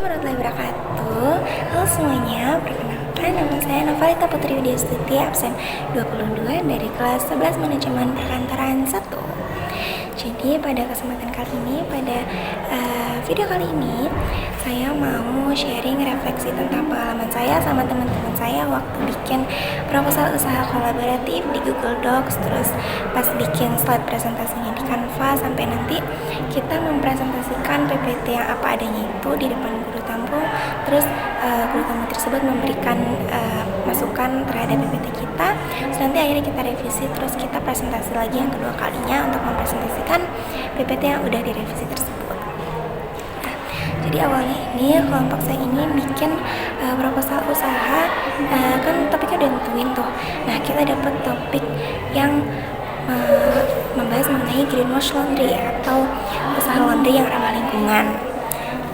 warahmatullahi wabarakatuh. Halo semuanya, perkenalkan nama saya Novalita Putri Widya Stuti, absen 22 dari kelas 11 Manajemen Perkantoran 1. Jadi pada kesempatan kali ini, pada video kali ini, saya mau sharing refleksi tentang pengalaman saya sama teman-teman saya waktu bikin proposal usaha kolaboratif di Google Docs, terus pas bikin slide presentasinya di Canva, sampai nanti kita mempresentasikan PPT yang apa adanya itu di depan guru tamu, terus guru tamu tersebut memberikan masukan terhadap PPT kita, terus nanti akhirnya kita revisi, terus kita presentasi lagi yang kedua kalinya untuk mempresentasikan PPT yang udah direvisi tersebut. Jadi awalnya ini kelompok saya ini bikin proposal usaha, kan topiknya udah tentuin tuh. Nah, kita dapat topik yang membahas mengenai greenwash laundry atau usaha laundry yang ramah lingkungan.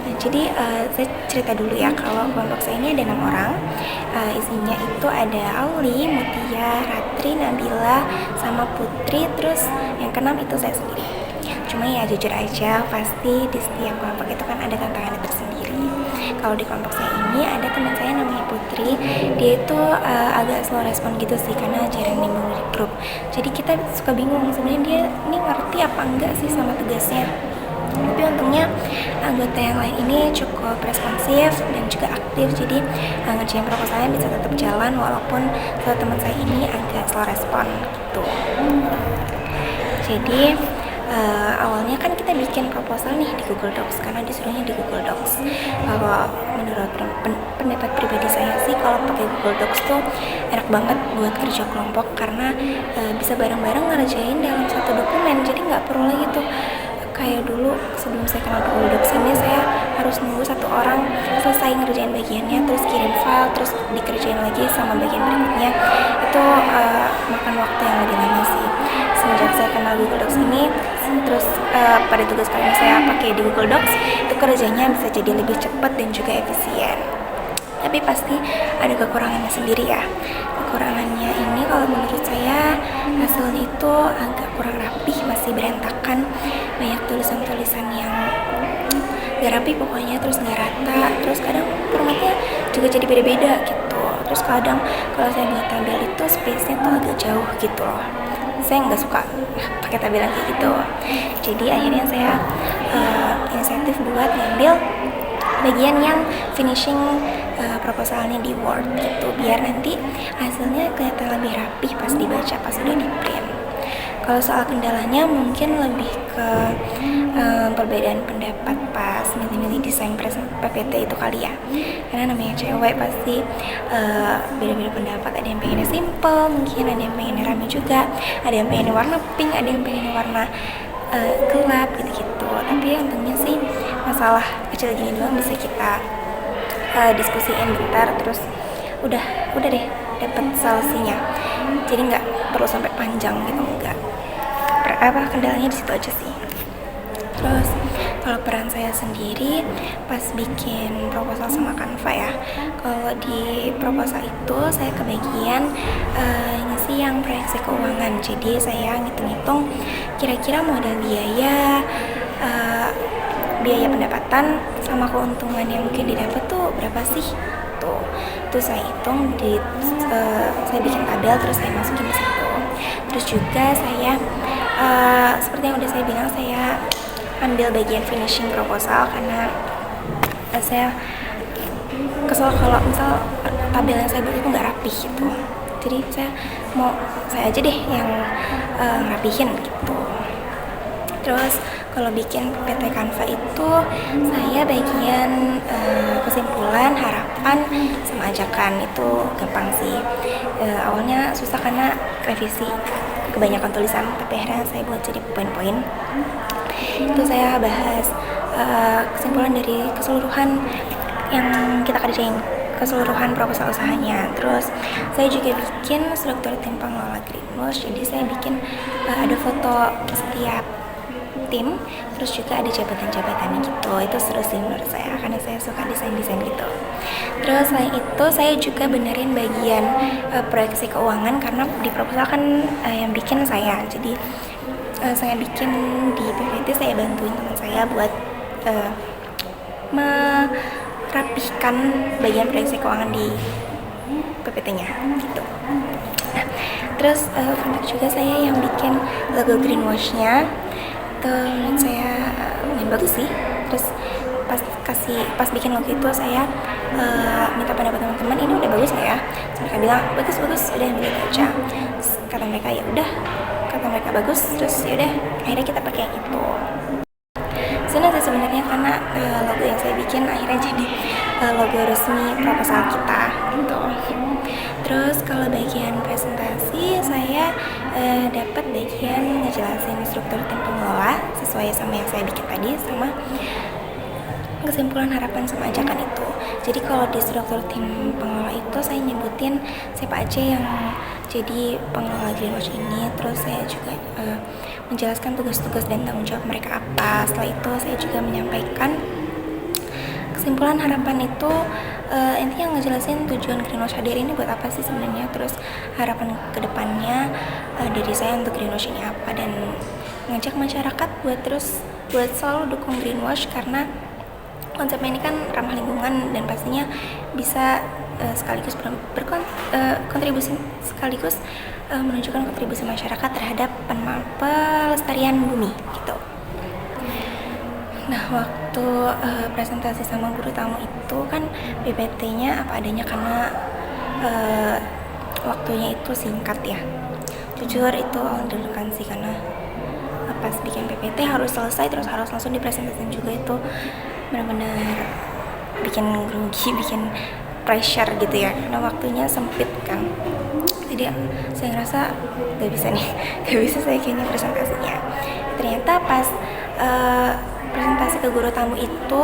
Nah, jadi saya cerita dulu ya, kalau kelompok saya ini ada 6 orang. Isinya itu ada Auli, Mutia, Ratri, Nabila, sama Putri, terus yang keenam itu saya sendiri. Cuma ya jujur aja, pasti di setiap kelompok itu kan ada tantangannya tersendiri. Kalau di kelompok saya ini ada teman saya namanya Putri, dia itu agak slow respon gitu sih, karena jarang nimbrung di grup. Jadi kita suka bingung sebenarnya dia ini ngerti apa enggak sih sama tugasnya. Tapi untungnya anggota yang lain ini cukup responsif dan juga aktif, jadi ngerjain proposalnya bisa tetap jalan walaupun teman saya ini agak slow respon gitu. Jadi awalnya kan kita bikin proposal nih di Google Docs, karena disuruhnya di Google Docs. Kalau menurut pendapat pribadi saya sih, kalau pakai Google Docs tuh enak banget buat kerja kelompok, karena bisa bareng-bareng ngerjain dalam satu dokumen, jadi nggak perlu lagi tuh kayak dulu sebelum saya kenal Google Docs ini, saya harus nunggu satu orang selesai ngerjain bagiannya, terus kirim file, terus dikerjain lagi sama bagian berikutnya. Itu makan waktu yang lebih lama sih. Semenjak saya kenal Google Docs ini, terus pada tugas kali ini saya pakai di Google Docs, itu kerjanya bisa jadi lebih cepat dan juga efisien. Tapi pasti ada kekurangannya sendiri ya. Kekurangannya ini kalau menurut saya hasilnya itu agak kurang rapih, masih berantakan, banyak tulisan-tulisan yang gak rapi pokoknya, terus gak rata, terus kadang formatnya juga jadi beda-beda gitu. Terus kadang kalau saya buat tabel itu space-nya tuh agak jauh gitu loh. Saya nggak suka pakai tabel kayak gitu. Jadi akhirnya saya inisiatif buat ngambil bagian yang finishing proposalnya di Word gitu, biar nanti hasilnya kelihatan lebih rapih pas dibaca, pas udah di print. Kalau soal kendalanya mungkin lebih ke perbedaan pendapat pas milih-milih desain PPT itu kali ya, karena namanya cewek pasti beda-beda pendapat. Ada yang pengennya simple, mungkin ada yang pengennya rame juga, ada yang pengennya warna pink, ada yang pengennya warna gelap gitu-gitu. Tapi untungnya sih masalah kecil gini doang bisa kita diskusiin bentar, terus udah deh dapet solusinya. Jadi nggak perlu sampai panjang gitu, enggak. Kendalanya di situ aja sih. Terus kalau peran saya sendiri pas bikin proposal sama Canva ya, kalau di proposal itu saya kebagian ngisi yang proyeksi keuangan. Jadi saya ngitung-ngitung kira-kira modal biaya, biaya pendapatan sama keuntungan yang mungkin didapat tuh berapa sih tuh. Terus saya hitung saya bikin tabel, terus saya masukin di situ. Terus juga saya seperti yang udah saya bilang, saya ambil bagian finishing proposal karena saya kesel kalau misal tabel yang saya buat itu nggak rapih gitu. Jadi saya aja deh yang rapihin gitu. Terus kalau bikin PPT Canva itu saya bagian kesimpulan, harapan, sama ajakan. Itu gampang sih. Awalnya susah karena revisi kebanyakan tulisan, tapi akhirnya saya buat jadi poin-poin. Itu saya bahas kesimpulan dari keseluruhan yang kita kerjain, keseluruhan proposal usahanya. Terus saya juga bikin struktur tim pengelola greenwash, jadi saya bikin ada foto setiap tim, terus juga ada jabatan-jabatannya gitu. Itu seru sih menurut saya, karena saya suka desain-desain gitu. Terus selain itu saya juga benerin bagian proyeksi keuangan, karena di proposal kan yang bikin saya, jadi saya bikin di PPT, saya bantuin teman saya buat merapihkan bagian proyeksi keuangan di PPT-nya gitu. Nah, terus fun fact juga saya yang bikin logo greenwash-nya itu menurut saya lumayan bagus sih. Terus pas bikin logo itu saya minta pendapat teman-teman, ini udah bagus nggak ya? Terus mereka bilang bagus, udah begitu aja. Terus kata mereka ya udah, kata mereka bagus, terus ya udah akhirnya kita pakai yang itu. Senang sih sebenarnya karena logo yang saya bikin akhirnya jadi logo resmi proposal kita gitu. Terus kalau bagian presentasi saya dapat bagian ngejelasin struktur tim pengelola sesuai sama yang saya bikin tadi, sama kesimpulan harapan sama ajakan itu. Jadi kalau di struktur tim pengelola itu saya nyebutin siapa aja yang jadi pengelola greenwash ini, terus saya juga menjelaskan tugas-tugas dan tanggung jawab mereka apa. Setelah itu saya juga menyampaikan kesimpulan harapan itu, intinya ngejelasin tujuan greenwash hadir ini buat apa sih sebenarnya, terus harapan kedepannya dari saya untuk greenwash ini apa, dan ngajak masyarakat buat selalu dukung greenwash karena konsepnya ini kan ramah lingkungan dan pastinya bisa sekaligus berkontribusi sekaligus menunjukkan kontribusi masyarakat terhadap pelestarian bumi gitu. Nah, waktu presentasi sama guru tamu itu kan PPT-nya apa adanya karena waktunya itu singkat ya. Jujur itu deg-degan sih karena pas bikin PPT harus selesai terus harus langsung dipresentasikan juga, itu benar-benar bikin grogi, bikin pressure gitu ya karena waktunya sempit kan. Jadi saya ngerasa gak bisa saya kayaknya presentasinya. Ternyata pas presentasi ke guru tamu itu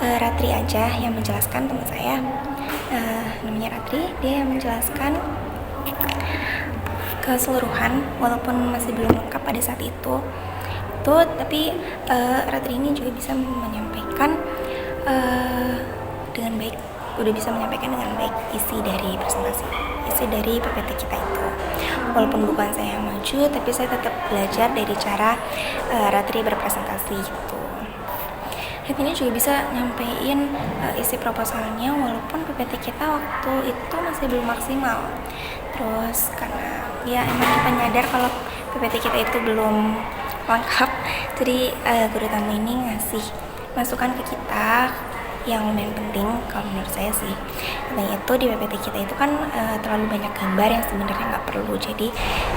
Ratri aja yang menjelaskan, teman saya namanya Ratri, dia yang menjelaskan keseluruhan walaupun masih belum lengkap pada saat itu tapi Ratri ini juga bisa menyampaikan dengan baik, udah bisa menyampaikan dengan baik isi dari presentasi, isi dari PPT kita itu. Walaupun bukan saya yang maju, tapi saya tetap belajar dari cara Ratri berpresentasi gitu. Ini juga bisa nyampein isi proposalnya walaupun PPT kita waktu itu masih belum maksimal. Terus karena ya emang kita nyadar kalau PPT kita itu belum lengkap, jadi guru tamu ini ngasih masukan ke kita yang lumayan penting kalau menurut saya sih. Katanya itu di PPT kita itu kan terlalu banyak gambar yang sebenarnya nggak perlu, jadi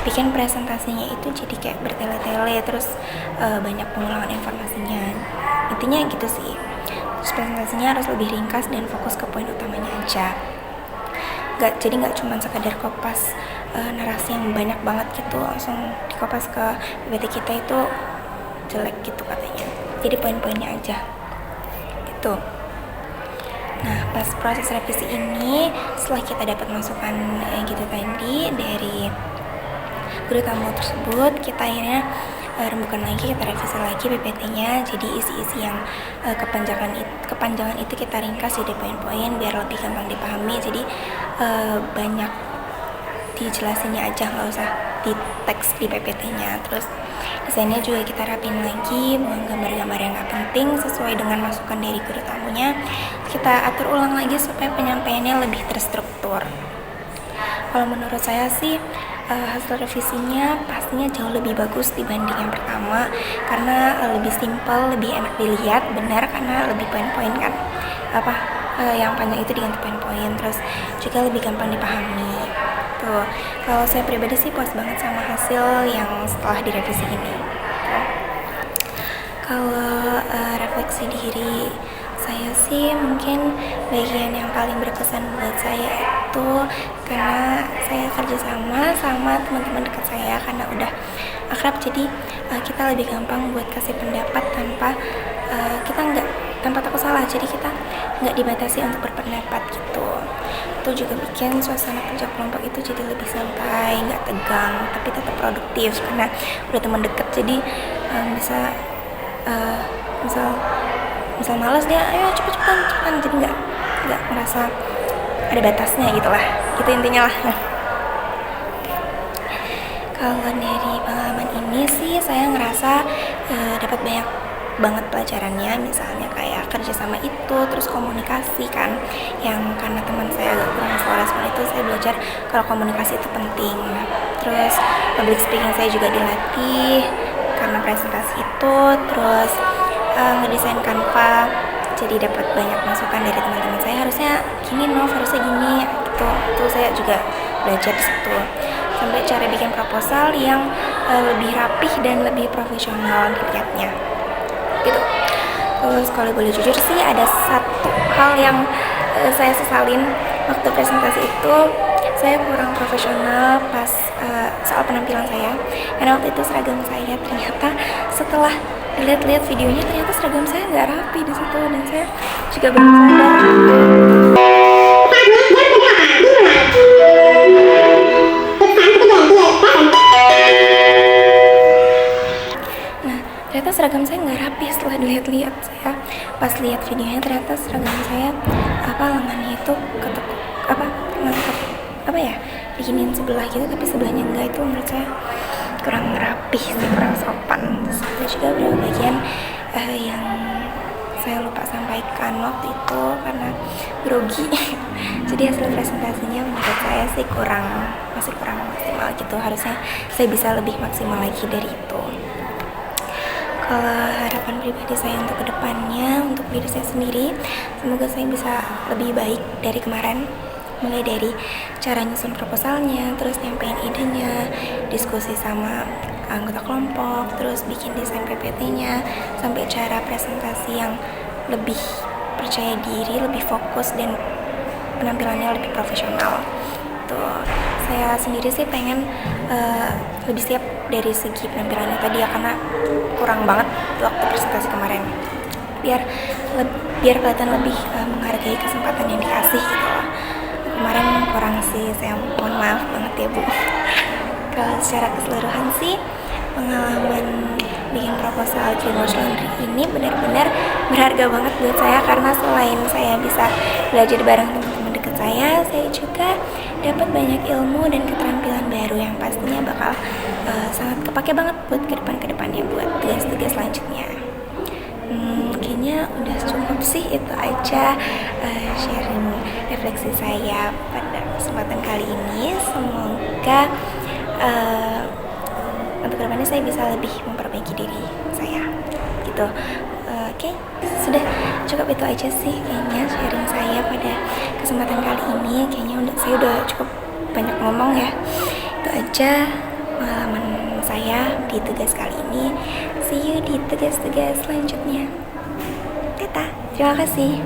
bikin presentasinya itu jadi kayak bertele-tele, terus banyak pengulangan informasinya. Intinya gitu sih. Terus presentasinya harus lebih ringkas dan fokus ke poin utamanya aja. Jadi nggak cuma sekadar kopas narasi yang banyak banget gitu langsung dikopas ke PPT kita, itu jelek gitu katanya. Jadi poin-poinnya aja gitu. Nah, pas proses revisi ini, setelah kita dapat masukan gitu tadi dari guru tamu tersebut, kita akhirnya rembukan lagi, kita revisi lagi PPT-nya. Jadi isi-isi yang kepanjangan itu kita ringkas jadi poin-poin biar lebih gampang dipahami. Jadi banyak dijelasinnya aja, nggak usah di teks di PPT-nya. Terus desainnya juga kita rapin lagi, buang gambar-gambar yang nggak penting sesuai dengan masukan dari guru tamunya. Kita atur ulang lagi supaya penyampaiannya lebih terstruktur. Kalau menurut saya sih hasil revisinya pastinya jauh lebih bagus dibanding yang pertama karena lebih simpel, lebih enak dilihat, benar karena lebih poin-poin kan, yang panjang itu diganti poin-poin, terus juga lebih gampang dipahami. Tuh, kalau saya pribadi sih puas banget sama hasil yang setelah direvisi ini. Kalau refleksi diri saya sih mungkin bagian yang paling berkesan buat saya itu karena saya kerjasama sama teman-teman dekat saya karena udah akrab, jadi kita lebih gampang buat kasih pendapat tanpa takut salah, jadi kita nggak dibatasi untuk berpendapat gitu. Itu juga bikin suasana kerja kelompok itu jadi lebih santai, nggak tegang, tapi tetap produktif karena udah teman dekat. Jadi misal malas dia ayo cepetan, jadi nggak merasa ada batasnya gitulah, gitu intinya lah. Kalau dari pengalaman ini sih saya ngerasa dapat banyak banget pelajarannya, misalnya kayak kerja sama itu, terus komunikasi kan, yang karena teman saya agak kurang slow respon itu, saya belajar kalau komunikasi itu penting. Terus public speaking saya juga dilatih karena presentasi itu. Terus ngedesain Canva, jadi dapat banyak masukan dari teman-teman saya, harusnya gini harusnya gini gitu. Itu saya juga belajar di situ. Sampai cara bikin proposal yang lebih rapih dan lebih profesional dilihatnya gitu. Terus kalau boleh jujur sih, ada satu hal yang saya sesalin waktu presentasi itu, saya kurang profesional pas soal penampilan saya. Karena waktu itu seragam saya ternyata setelah lihat-lihat videonya, ternyata seragam saya nggak rapi di situ, dan saya juga baru sadar. Nah, ternyata seragam saya nggak rapi. Setelah dilihat-lihat, saya pas lihat videonya, ternyata seragam saya lengannya itu ketekuk ngangkat bikinin sebelah gitu, tapi sebelahnya enggak. Itu menurut saya kurang rapi sih, kurang sopan. Terus ada juga beberapa bagian yang saya lupa sampaikan waktu itu karena grogi. Jadi hasil presentasinya menurut saya sih masih kurang maksimal gitu. Harusnya saya bisa lebih maksimal lagi dari itu. Kalau harapan pribadi saya untuk kedepannya, untuk diri saya sendiri, semoga saya bisa lebih baik dari kemarin. Mulai dari cara nyusun proposalnya, terus nyampein idenya, diskusi sama anggota kelompok, terus bikin desain PPT-nya, sampai cara presentasi yang lebih percaya diri, lebih fokus, dan penampilannya lebih profesional. Tuh, saya sendiri sih pengen lebih siap dari segi penampilannya tadi ya, karena kurang banget waktu presentasi kemarin. Biar kelihatan lebih menghargai kesempatan yang dikasih gitu loh. Kemarin kurang sih, saya mohon maaf banget ya Bu. Kalau secara keseluruhan sih, pengalaman bikin proposal Dreamworks Laundry ini benar-benar berharga banget buat saya, karena selain saya bisa belajar bareng teman-teman dekat saya juga dapat banyak ilmu dan keterampilan baru yang pastinya bakal sangat kepake banget buat kedepannya, buat tugas-tugas selanjutnya. Kayaknya udah cukup sih, itu aja sharing refleksi saya pada kesempatan kali ini. Semoga untuk kedepannya saya bisa lebih memperbaiki diri saya gitu. Oke, sudah cukup itu aja sih kayaknya sharing saya pada kesempatan kali ini. Kayaknya saya udah cukup banyak ngomong ya. Itu aja pengalaman saya di tugas kali ini. See you di tugas-tugas selanjutnya. Terima kasih.